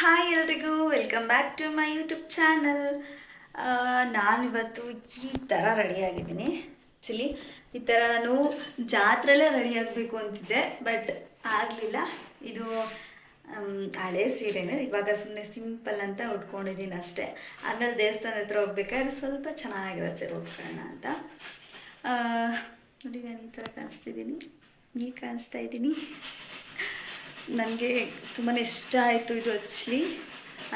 Hi ಎಲ್ರಿಗೂ welcome back to my YouTube channel. ನಾನಿವತ್ತು ಈ ಥರ ರೆಡಿಯಾಗಿದ್ದೀನಿ. ಆ್ಯಕ್ಚುಲಿ ಈ ಥರ ನಾನು ಜಾತ್ರೆಲ್ಲೇ ರೆಡಿ ಆಗಬೇಕು ಅಂತಿದ್ದೆ, ಬಟ್ ಆಗಲಿಲ್ಲ. ಇದು ಹಳೆ ಸೀರೆನೇ, ಇವಾಗ ಸುಮ್ಮನೆ ಸಿಂಪಲ್ ಅಂತ ಉಟ್ಕೊಂಡಿದ್ದೀನಿ ಅಷ್ಟೇ. ಆಮೇಲೆ ದೇವಸ್ಥಾನ ಹತ್ರ ಹೋಗ್ಬೇಕಾದ್ರೆ ಸ್ವಲ್ಪ ಚೆನ್ನಾಗಿರೋ ಸೀರೆ ಉಟ್ಕೊಳ್ಳೋಣ ಅಂತ. ನೋಡಿ, ನಾನು ಈ ಥರ ಕಾಣಿಸ್ತಿದ್ದೀನಿ, ಈಗ ಕಾಣಿಸ್ತಾ ಇದ್ದೀನಿ. ನನಗೆ ತುಂಬಾ ಇಷ್ಟ ಆಯಿತು ಇದು ಆ್ಯಕ್ಚುಲಿ,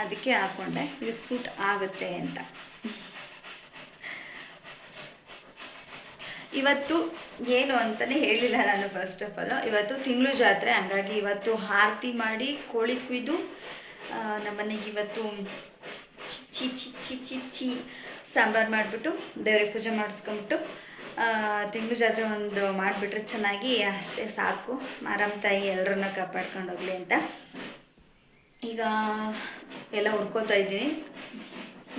ಅದಕ್ಕೆ ಹಾಕ್ಕೊಂಡೆ. ಇದು ಸೂಟ್ ಆಗುತ್ತೆ ಅಂತ. ಇವತ್ತು ಏನು ಅಂತಲೇ ಹೇಳಿಲ್ಲ ನಾನು. ಫಸ್ಟ್ ಆಫ್ ಆಲ್ ಇವತ್ತು ತಿಂಗಳು ಜಾತ್ರೆ, ಹಂಗಾಗಿ ಇವತ್ತು ಆರತಿ ಮಾಡಿ ಕೋಳಿ ಕುಯ್ದು ನಮ್ಮನೆಗೆ ಇವತ್ತು ಚಿ ಸಾಂಬಾರು ಮಾಡಿಬಿಟ್ಟು ದೇವ್ರಿಗೆ ಪೂಜೆ ಮಾಡಿಸ್ಕೊಂಬಿಟ್ಟು ತಿಂಗಳು ಜಾತ್ರೆ ಒಂದು ಮಾಡಿಬಿಟ್ರೆ ಚೆನ್ನಾಗಿ, ಅಷ್ಟೇ ಸಾಕು. ಮಾರಮ್ಮ ತಾಯಿ ಎಲ್ಲರನ್ನ ಕಾಪಾಡ್ಕೊಂಡು ಹೋಗಲಿ ಅಂತ ಈಗ ಎಲ್ಲ ಹುರ್ಕೋತಾ ಇದ್ದೀನಿ.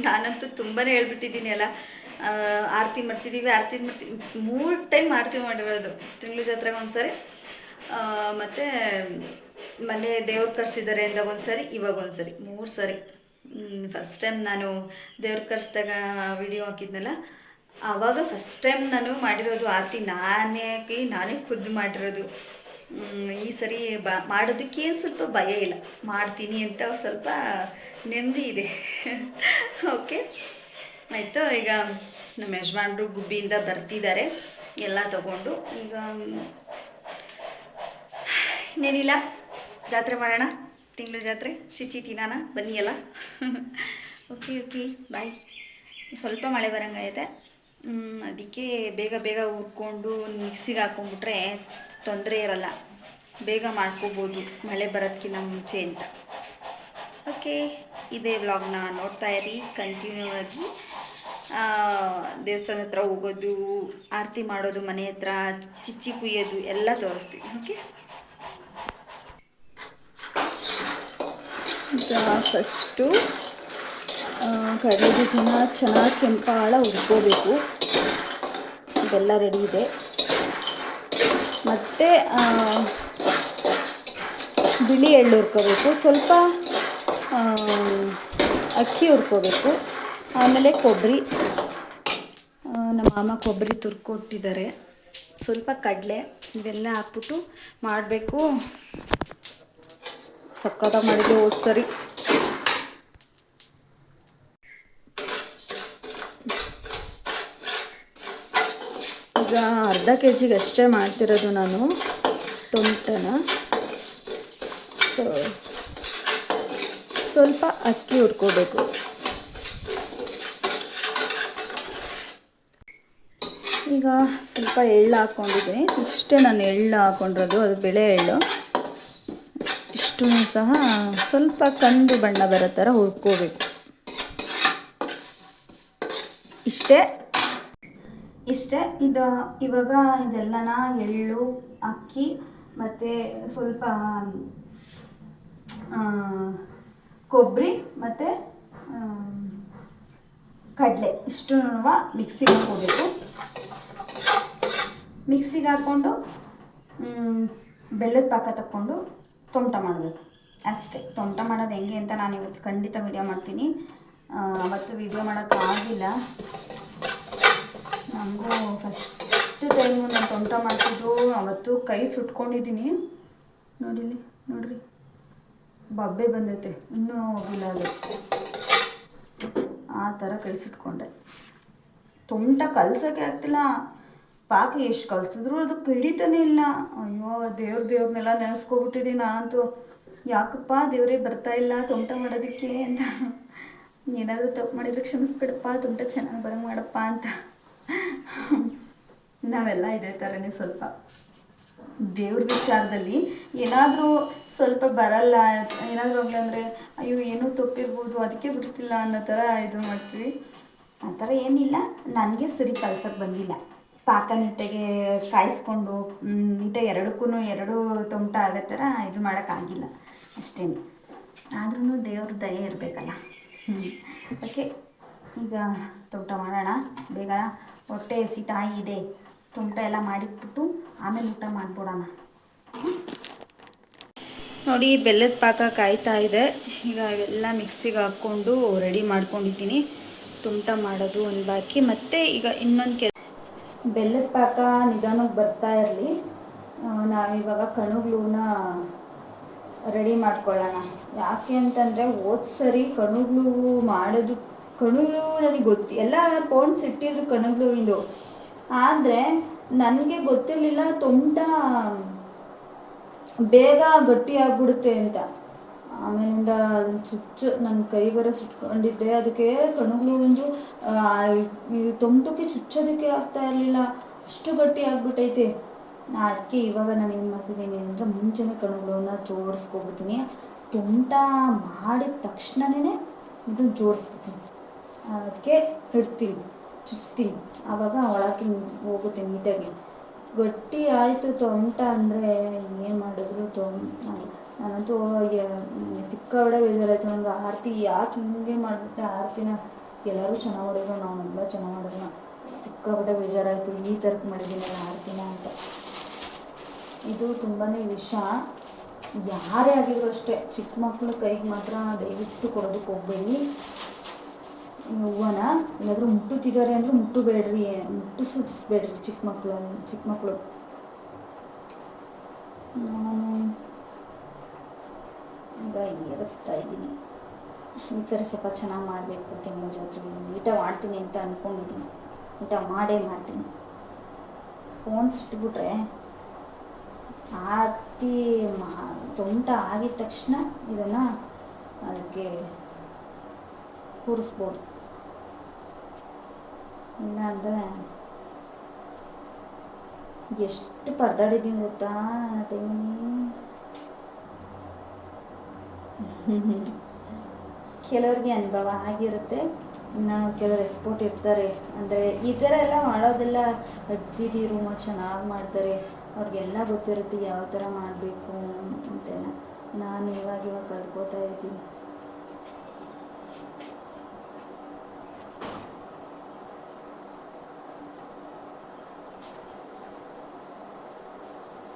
ನಾನಂತೂ ತುಂಬಾ ಹೇಳ್ಬಿಟ್ಟಿದ್ದೀನಿ ಎಲ್ಲ. ಆರತಿ ಮಾಡ್ತಿದ್ದೀವಿ 3 ಟೈಮ್ ಆರತಿ ಮಾಡಿರೋದು. ತಿಂಗಳು ಜಾತ್ರೆಗೆ ಒಂದು ಸರಿ, ಮತ್ತು ಮನೆ ದೇವ್ರು ಕರ್ಸಿದ್ದಾರೆ ಅಂದಾಗ ಒಂದು ಸರಿ, ಇವಾಗ ಒಂದು ಸರಿ, 3 ಸರಿ. ಫಸ್ಟ್ ಟೈಮ್ ನಾನು ದೇವ್ರು ಕರ್ಸಿದಾಗ ವಿಡಿಯೋ ಹಾಕಿದ್ನಲ್ಲ, ಆವಾಗ ಫಸ್ಟ್ ಟೈಮ್ ನಾನು ಮಾಡಿರೋದು ಆರತಿ. ನಾನೇ ಖುದ್ದು ಮಾಡಿರೋದು. ಈ ಸರಿ ಮಾಡೋದಕ್ಕೆ ಸ್ವಲ್ಪ ಭಯ ಇಲ್ಲ, ಮಾಡ್ತೀನಿ ಅಂತ ಸ್ವಲ್ಪ ನೆಮ್ಮದಿ ಇದೆ. ಓಕೆ, ಆಯಿತು. ಈಗ ನಮ್ಮ ಯಜಮಾನ್ರು ಗುಬ್ಬಿಯಿಂದ ಬರ್ತಿದ್ದಾರೆ ಎಲ್ಲ ತಗೊಂಡು. ಈಗ ಇನ್ನೇನಿಲ್ಲ, ಜಾತ್ರೆ ಮಾಡೋಣ, ತಿಂಗಳು ಜಾತ್ರೆ, ಸಿಚಿ ತಿನ್ನೋಣ ಬನ್ನಿ ಎಲ್ಲ. Okay bye. ಸ್ವಲ್ಪ ಮಳೆ ಬರೋಂಗೈತೆ, ಅದಕ್ಕೆ ಬೇಗ ಹುರ್ಕೊಂಡು ಮಿಕ್ಸಿಗೆ ಹಾಕ್ಕೊಂಬಿಟ್ರೆ ತೊಂದರೆ ಇರಲ್ಲ, ಬೇಗ ಮಾಡ್ಕೋಬೋದು ಮಳೆ ಬರೋದಕ್ಕಿಂತ ಮುಂಚೆ ಅಂತ. ಓಕೆ, ಇದೇ ವ್ಲಾಗ್ನ ನೋಡ್ತಾ ಇರಿ ಕಂಟಿನ್ಯೂ ಆಗಿ. ದೇವಸ್ಥಾನ ಹತ್ರ ಹೋಗೋದು, ಆರತಿ ಮಾಡೋದು, ಮನೆ ಹತ್ರ ಚಿಚ್ಚಿ ಕುಯ್ಯೋದು ಎಲ್ಲ ತೋರಿಸ್ತೀವಿ. ಓಕೆ, ಈಗ ಫಸ್ಟು ಕಡಲೆ ಬೀಜನ ಚೆನ್ನಾಗಿ ಕೆಂಪಾಳ ಹುರ್ಕೋಬೇಕು. ಇದೆಲ್ಲ ರೆಡಿ ಇದೆ. ಮತ್ತು ಬಿಳಿ ಎಳ್ಳು ಹುರ್ಕೋಬೇಕು, ಸ್ವಲ್ಪ ಅಕ್ಕಿ ಹುರ್ಕೋಬೇಕು, ಆಮೇಲೆ ಕೊಬ್ಬರಿ. ನಮ್ಮ ಮಾಮ ಕೊಬ್ಬರಿ ತುರ್ಕೊಟ್ಟಿದ್ದಾರೆ, ಸ್ವಲ್ಪ ಕಡಲೆ, ಇವೆಲ್ಲ ಹಾಕ್ಬಿಟ್ಟು ಮಾಡಬೇಕು. ಸಕ್ಕತ್ತಾಗಿ ಮಾಡಿದ್ದೆ ಹೋದ ಸರಿ. ಈಗ ಅರ್ಧ kg ಅಷ್ಟೇ ಮಾಡ್ತಿರೋದು ನಾನು ತೊಂಟನ. ಸ್ವಲ್ಪ ಅಕ್ಕಿ ಹುರ್ಕೋಬೇಕು. ಈಗ ಸ್ವಲ್ಪ ಎಳ್ಳು ಹಾಕ್ಕೊಂಡಿದ್ದೀನಿ, ಇಷ್ಟೇ ನಾನು ಎಳ್ಳು ಹಾಕ್ಕೊಂಡಿರೋದು, ಅದು ಬೆಳೆ ಎಳ್ಳು. ಇಷ್ಟೂ ಸಹ ಸ್ವಲ್ಪ ಕಂದು ಬಣ್ಣ ಬರೋ ಥರ ಹುರ್ಕೋಬೇಕು. ಇಷ್ಟೇ. ಇದು ಇವಾಗ ಇದೆಲ್ಲನ ಎಳ್ಳು, ಅಕ್ಕಿ ಮತ್ತು ಸ್ವಲ್ಪ ಕೊಬ್ಬರಿ ಮತ್ತು ಕಡಲೆ ಇಷ್ಟು ಮಿಕ್ಸಿಗೆ ಹಾಕ್ಕೋಬೇಕು. ಮಿಕ್ಸಿಗೆ ಹಾಕ್ಕೊಂಡು ಬೆಲ್ಲದ ಪಾಕ ತಕ್ಕೊಂಡು ತೊಂಟ ಮಾಡಬೇಕು ಅಷ್ಟೇ. ತೊಂಟ ಮಾಡೋದು ಹೆಂಗೆ ಅಂತ ನಾನು ಇವತ್ತು ಖಂಡಿತ ವಿಡಿಯೋ ಮಾಡ್ತೀನಿ. ಅವತ್ತು ವಿಡಿಯೋ ಮಾಡೋಕ್ಕಾಗಿಲ್ಲ, ನನಗೂ ಫಸ್ಟ್ ಟೈಮು ನಾನು ತೊಂಟ ಮಾಡ್ತಿದ್ದು. ಅವತ್ತು ಕೈ ಸುಟ್ಕೊಂಡಿದ್ದೀನಿ, ನೋಡ್ರಿ ಬಬ್ಬೆ ಬಂದೈತೆ, ಇನ್ನೂ ಹೋಗಿಲ್ಲ ಅದು. ಆ ಥರ ಕೈ ಸುಟ್ಕೊಂಡೆ. ತೊಂಟ ಕಲ್ಸೋಕ್ಕೆ ಆಗ್ತಿಲ್ಲ, ಪಾಕ ಎಷ್ಟು ಕಲಿಸಿದ್ರು ಅದಕ್ಕೆ ಹಿಡಿತಾನೆ ಇಲ್ಲ. ಅಯ್ಯೋ, ದೇವ್ರನ್ನೆಲ್ಲ ನೆನೆಸ್ಕೊಬಿಟ್ಟಿದ್ದೀನಿ ನಾನಂತೂ. ಯಾಕಪ್ಪ ದೇವರೇ ಬರ್ತಾ ಇಲ್ಲ ತೊಂಟ ಮಾಡೋದಕ್ಕೆ ಅಂತ. ಏನಾದರೂ ತಪ್ಪು ಮಾಡಿದ್ರೆ ಕ್ಷಮಿಸ್ಬಿಡಪ್ಪ, ತೊಂಟ ಚೆನ್ನಾಗಿ ಬರಂಗೆ ಮಾಡಪ್ಪ ಅಂತ. ನಾವೆಲ್ಲ ಇದೇ ಥರನೇ ಸ್ವಲ್ಪ ದೇವ್ರ ವಿಚಾರದಲ್ಲಿ ಏನಾದರೂ ಸ್ವಲ್ಪ ಬರಲ್ಲ, ಏನಾದರೂ ಆಗಲಿ ಅಂದರೆ ಅಯ್ಯೋ ಏನೋ ತಪ್ಪಿರ್ಬೋದು ಅದಕ್ಕೆ ಬಿಡ್ತಿಲ್ಲ ಅನ್ನೋ ಥರ ಇದು ಮಾಡ್ತೀವಿ. ಆ ಥರ ಏನಿಲ್ಲ, ನನಗೆ ಸರಿ ಕಲ್ಸೋಕ್ಕೆ ಬಂದಿಲ್ಲ. ಪಾಕ ನೀಟಾಗಿ ಕಾಯಿಸ್ಕೊಂಡು ನೀಟಾಗಿ ಎರಡು ತೊಂಟ ಆಗೋ ಥರ ಇದು ಮಾಡೋಕ್ಕಾಗಿಲ್ಲ ಅಷ್ಟೇನು. ಆದ್ರೂ ದೇವ್ರ ದಯೆ ಇರಬೇಕಲ್ಲ. ಓಕೆ, ಈಗ ತೊಂಟ ಮಾಡೋಣ ಬೇಗ. ಹೊಟ್ಟೆ ಹಸಿತಾ ಇದೆ. ತೊಂಟ ಎಲ್ಲ ಮಾಡಿಟ್ಬಿಟ್ಟು ಆಮೇಲೆ ಊಟ ಮಾಡಿಬಿಡೋಣ. ನೋಡಿ ಬೆಲ್ಲದ ಪಾಕ ಕಾಯ್ತಾ ಇದೆ. ಈಗ ಇವೆಲ್ಲ ಮಿಕ್ಸಿಗೆ ಹಾಕ್ಕೊಂಡು ರೆಡಿ ಮಾಡ್ಕೊಂಡಿದ್ದೀನಿ. ತುಂಟ ಮಾಡೋದು ಒಂದು ಬಾಕಿ. ಮತ್ತು ಈಗ ಇನ್ನೊಂದು ಬೆಲ್ಲದ ಪಾಕ ನಿಧಾನಕ್ಕೆ ಬರ್ತಾ ಇರಲಿ. ನಾವಿವಾಗ ಕಣುಗ್ಲೂನ ರೆಡಿ ಮಾಡ್ಕೊಳ್ಳೋಣ. ಯಾಕೆ ಅಂತಂದರೆ ಸರಿ ಕಣುಗ್ಲು ಮಾಡೋದು, ಕಣುಗು ನನಗೆ ಎಲ್ಲ ಪೌಂಡ್ಸ್ ಇಟ್ಟಿದ್ರು ಕಣುಗ್ಲುವಿಂದು. ಆದರೆ ನನಗೆ ಗೊತ್ತಿರಲಿಲ್ಲ ತೊಂಟ ಬೇಗ ಗಟ್ಟಿ ಆಗ್ಬಿಡುತ್ತೆ ಅಂತ. ಆಮೇಲಿಂದ ಸುಚ್ಚು ನನ್ನ ಕೈ ಬರೋ ಸುಟ್ಕೊಂಡಿದ್ದೆ. ಅದಕ್ಕೆ ಕಣುಗ್ಲುವಿಂದು ತೊಂಟಕ್ಕೆ ಚುಚ್ಚೋದಕ್ಕೆ ಆಗ್ತಾ ಇರಲಿಲ್ಲ, ಅಷ್ಟು ಗಟ್ಟಿ ಆಗ್ಬಿಟ್ಟೈತೆ. ಅದಕ್ಕೆ ಇವಾಗ ನಾನು ಏನು ಮಾಡ್ತಿದ್ದೀನಿ ಅಂದರೆ ಮುಂಚೆನೇ ಕಣುಗ್ಲುವನ್ನ ಜೋಡಿಸ್ಕೊಬಿಡ್ತೀನಿ. ತೊಂಟ ಮಾಡಿದ ತಕ್ಷಣವೇ ಇದನ್ನು ಜೋಡಿಸ್ಬಿಡ್ತೀನಿ. ಅದಕ್ಕೆ ಇಡ್ತೀನಿ, ಚುಚ್ತೀನಿ. ಆವಾಗ ಒಳಕ್ಕೆ ಹೋಗುತ್ತೆ ನೀಟಾಗಿ. ಗಟ್ಟಿ ಆಯಿತು ತೊಂಟ ಅಂದರೆ ಏನು ಮಾಡಿದ್ರು ನಾನಂತೂ ಸಿಕ್ಕಾಬಡೆ ಬೇಜಾರಾಯಿತು ನನಗೆ. ಆರತಿ ಯಾಕೆ ಹಿಂಗೆ ಮಾಡಿಬಿಟ್ಟೆ ಆರತಿನ. ಎಲ್ಲರೂ ಚೆನ್ನಾಗಿ ಮಾಡಿದ್ರು, ನಾನೆಲ್ಲ ಚೆನ್ನಾಗಿ ಮಾಡಿದ್ರು. ಸಿಕ್ಕಾಬಡೆ ಬೇಜಾರಾಯಿತು, ಈ ಥರಕ್ಕೆ ಮಾಡಿದ್ದೀನಲ್ಲ ಆರತಿನ ಅಂತ. ಇದು ತುಂಬಾ ವಿಷ. ಯಾರೇ ಆಗಿದ್ರು ಅಷ್ಟೇ, ಚಿಕ್ಕ ಮಕ್ಕಳು ಕೈಗೆ ಮಾತ್ರ ದಯವಿಟ್ಟು ಕೊಡೋದಕ್ಕೆ ಹೋಗಬೇಡಿ. ಹೂವನ ಏನಾದರೂ ಮುಟ್ಟುತ್ತಿದ್ದಾರೆ ಅಂದರೆ ಮುಟ್ಟಬೇಡ್ರಿ, ಸುಡಿಸ್ಬೇಡ್ರಿ ಚಿಕ್ಕ ಮಕ್ಕಳು. ಈಗ ಏರಿಸ್ತಾ ಇದ್ದೀನಿ. ಈ ಸರಿ ಸ್ವಲ್ಪ ಚೆನ್ನಾಗಿ ಮಾಡಬೇಕು. ತೆಂಗಿನ ಜಾತ್ರೆ ಊಟ ಮಾಡ್ತೀನಿ ಅಂತ ಅಂದ್ಕೊಂಡಿದ್ದೀನಿ. ಊಟ ಮಾಡೇ ಮಾಡ್ತೀನಿ. ಫೋನ್ ಸಿಟ್ಬಿಟ್ರೆ ಆರತಿ ತೊಂಟ ಆಗಿದ ತಕ್ಷಣ ಇದನ್ನು ಅದಕ್ಕೆ ಕೂರಿಸ್ಬೋದು. ಇಲ್ಲ ಅಂದರೆ ಎಷ್ಟು ಪರದಾಡಿದ್ದೀನಿ ಗೊತ್ತಾ ಟೈಮಲ್ಲಿ. ಕೆಲವ್ರಿಗೆ ಅನುಭವ ಆಗಿರುತ್ತೆ, ಇನ್ನು ಕೆಲವರು ಎಕ್ಸ್ಪೋರ್ಟ್ ಇರ್ತಾರೆ. ಅಂದರೆ ಈ ಥರ ಎಲ್ಲ ಮಾಡೋದೆಲ್ಲ ಅಜ್ಜಿದಿರು ಚೆನ್ನಾಗಿ ಮಾಡ್ತಾರೆ, ಅವ್ರಿಗೆಲ್ಲ ಗೊತ್ತಿರುತ್ತೆ ಯಾವ ಥರ ಮಾಡಬೇಕು ಅಂತೆಲ್ಲ. ನಾನು ಇವಾಗ ಕಲ್ತ್ಕೋತಾ ಇದ್ದೀನಿ.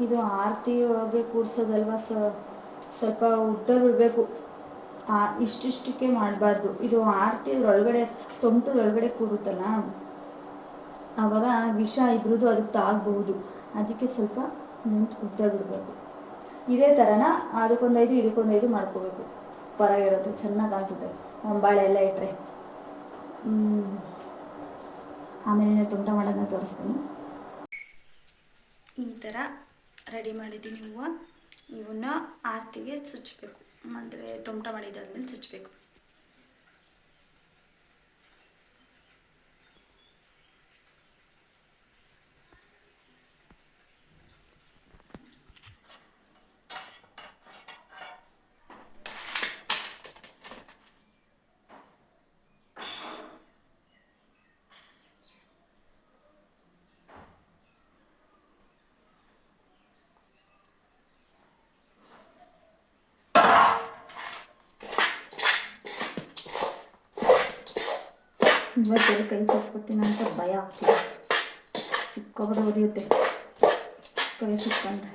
ಇದು ಆರತಿ ಒಳಗೆ ಕೂರಿಸೋದಲ್ವ, ಸ್ವಲ್ಪ ಉದ್ದ ಬಿಡಬೇಕು. ಇಷ್ಟಿಷ್ಟಕ್ಕೆ ಮಾಡಬಾರ್ದು. ಇದು ಆರತಿ ಒಳಗಡೆ ತೊಂಟದೊಳಗಡೆ ಕೂರುತ್ತಲ್ಲ, ಆವಾಗ ವಿಷ ಇದ್ರದ್ದು ಅದಕ್ಕೆ ತಾಗಬಹುದು. ಅದಕ್ಕೆ ಸ್ವಲ್ಪ ಉದ್ದ ಬಿಡಬೇಕು. ಇದೇ ಥರನ ಅದಕ್ಕೊಂದು 5 ಮಾಡ್ಕೋಬೇಕು. ಪರಗಿರುತ್ತೆ, ಚೆನ್ನಾಗಿ ಅನಿಸುತ್ತೆ. ಒಂಬಾಳೆ ಎಲ್ಲ ಇಟ್ಟರೆ. ಆಮೇಲೆ ತುಂಟ ಮಾಡೋದನ್ನ ತೋರಿಸ್ತೀನಿ. ಈ ಥರ ರೆಡಿ ಮಾಡಿದ್ದೀನಿ ಹೂವು. ಇವನ್ನ ಆರತಿಗೆ ಚುಚ್ಚಬೇಕು, ಅಂದರೆ ತೊಮಟ ಮಾಡಿದಾದ್ಮೇಲೆ ಚುಚ್ಚಬೇಕು. ಇವತ್ತೆಲ್ಲ ಕೈ ಸುಟ್ಕೊತೀನಿ ಅಂತ ಭಯ ಆಗ್ತಿದೆ. ಸಿಕ್ಕಾಬಿಟ್ಟು ಹೊಡೆಯುತ್ತೆ ಕೈ ಸುಟ್ಕೊಂಡ್ರೆ.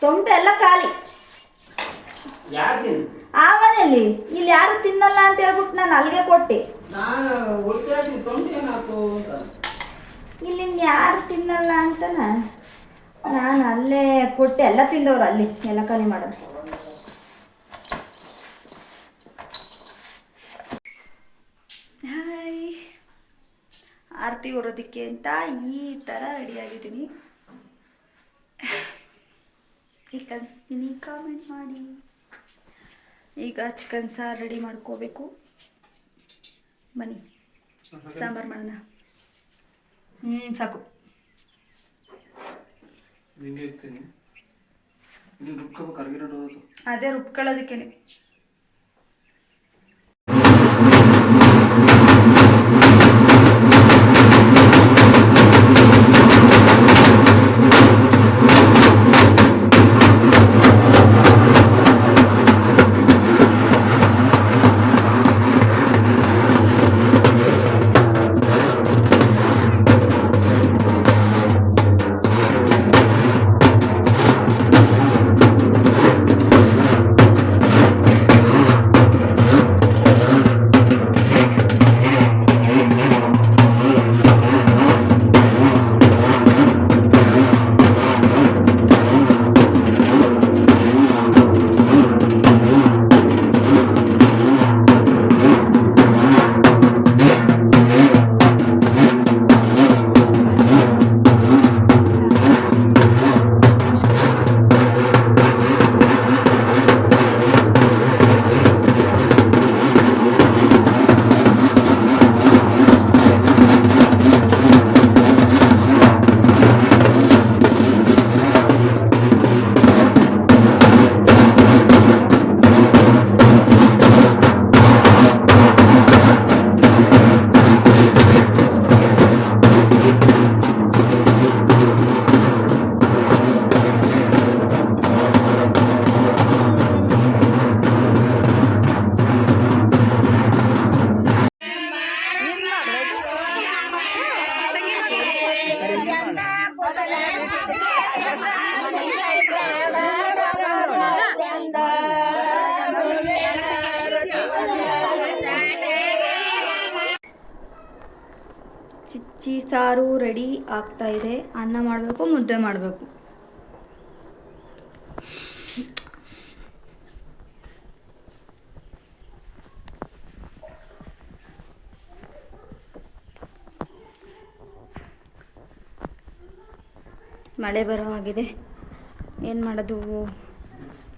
ತೊಂಟೆ ಎಲ್ಲ ಖಾಲಿ. ಆ ಮನೆಯಲ್ಲಿ ಇಲ್ಲಿ ಯಾರು ತಿನ್ನಲ್ಲ ಅಂತ ಹೇಳ್ಬಿಟ್ಟು ನಾನು ಅಲ್ಲಿಗೆ ಕೊಟ್ಟೆ. ಇಲ್ಲಿ ಯಾರು ತಿನ್ನಲ್ಲ ಅಂತ ನಾನು ಅಲ್ಲೇ ಕೊಟ್ಟೆ. ಎಲ್ಲ ತಿಂದವ್ರು ಅಲ್ಲಿ, ಎಲ್ಲ ಖಾಲಿ ಮಾಡೋರು. ಹಾಯ್, ಆರತಿ ಹೊರೋದಕ್ಕೆ ಅಂತ ಈ ಥರ ರೆಡಿಯಾಗಿದ್ದೀನಿ. ಈಗ ಕಲಿಸ್ತೀನಿ, ಕಾಮೆಂಟ್ ಮಾಡಿ. ಈಗ ಚಿಕನ್ ಸಾರು ರೆಡಿ ಮಾಡ್ಕೋಬೇಕು. ಬನ್ನಿ ಸಾಂಬಾರು ಮಾಡೋಣ. ಸಾಕು. ಅದೇ ರುಬ್ಕೊಳ್ಳೋದಕ್ಕೇನೆ. ಚಿಚ್ಚಿ ಸಾರು ರೆಡಿ ಆಗ್ತಾ ಇದೆ. ಅನ್ನ ಮಾಡಬೇಕು, ಮುದ್ದೆ ಮಾಡಬೇಕು. ಮಳೆ ಬರೋ ಆಗಿದೆ. ಏನು ಮಾಡೋದು,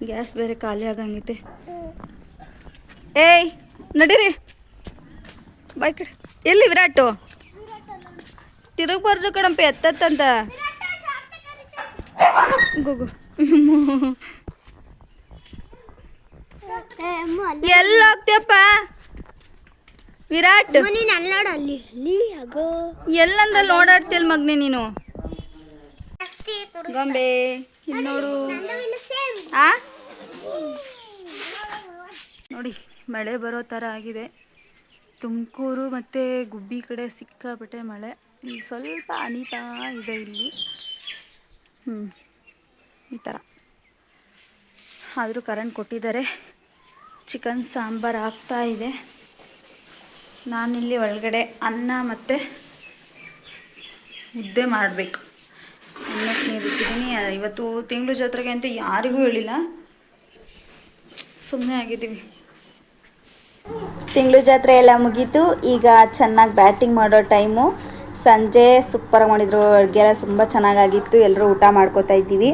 ಗ್ಯಾಸ್ ಬೇರೆ ಖಾಲಿ ಆಗಂಗೈತೆ. ಏಯ್ ನಡೀರಿ, ಬಾಯ್ ಕಡೆ. ಎಲ್ಲಿ ವಿರಾಟು? ತಿರುಗಬಾರ್ದು ಕಣಪ್ಪ, ಎತ್ತಂತ ಗುಗು. ಎಲ್ಲ ಹೋಗ್ತೀಯಪ್ಪ ವಿರಾಟ್? ಎಲ್ಲಂದ್ರಲ್ಲಿ ಓಡಾಡ್ತಿಯಲ್ ಮಗ್ನೆ ನೀನು. ಗೊಂಬೆ ಇನ್ನೋಡು. ನೋಡಿ ಮಳೆ ಬರೋ ಥರ ಆಗಿದೆ. ತುಮಕೂರು ಮತ್ತು ಗುಬ್ಬಿ ಕಡೆ ಸಿಕ್ಕಾಪಟ್ಟೆ ಮಳೆ. ಈಗ ಸ್ವಲ್ಪ ಅನಿತಾ ಇದೆ ಇಲ್ಲಿ. ಈ ಥರ ಆದರೂ ಕರೆಂಟ್ ಕೊಟ್ಟಿದ್ದಾರೆ. ಚಿಕನ್ ಸಾಂಬಾರು ಆಗ್ತಾ ಇದೆ. ನಾನಿಲ್ಲಿ ಒಳಗಡೆ ಅನ್ನ ಮತ್ತು ಮುದ್ದೆ ಮಾಡಬೇಕು. ಅನ್ನಕ್ಕೆ ನೀರು ಇಟ್ಟಿದ್ದೀನಿ. ಇವತ್ತು ತಿಂಗಳು ಜಾತ್ರೆಗೆ ಅಂತ ಯಾರಿಗೂ ಹೇಳಿಲ್ಲ, ಸುಮ್ಮನೆ ಆಗಿದ್ದೀವಿ. ತಿಂಗಳು ಜಾತ್ರೆ ಎಲ್ಲ ಮುಗೀತು. ಈಗ ಚೆನ್ನಾಗಿ ಬ್ಯಾಟಿಂಗ್ ಮಾಡೋ ಟೈಮು. ಸಂಜೆ ಸೂಪರಾಗಿ ಮಾಡಿದರು. ಅಡುಗೆ ಎಲ್ಲ ತುಂಬ ಚೆನ್ನಾಗಾಗಿತ್ತು. ಎಲ್ಲರೂ ಊಟ ಮಾಡ್ಕೋತಾ ಇದ್ದೀವಿ.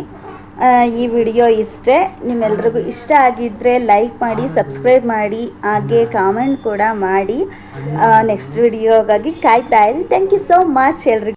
ಈ ವಿಡಿಯೋ ಇಷ್ಟೇ. ನಿಮ್ಮೆಲ್ರಿಗೂ ಇಷ್ಟ ಆಗಿದ್ದರೆ ಲೈಕ್ ಮಾಡಿ, ಸಬ್ಸ್ಕ್ರೈಬ್ ಮಾಡಿ, ಹಾಗೆ ಕಾಮೆಂಟ್ ಕೂಡ ಮಾಡಿ. ನೆಕ್ಸ್ಟ್ ವಿಡಿಯೋಗಾಗಿ ಕಾಯ್ತಾ ಇರಿ. ಥ್ಯಾಂಕ್ ಯು ಸೋ ಮಚ್ ಎಲ್ರಿಗೂ.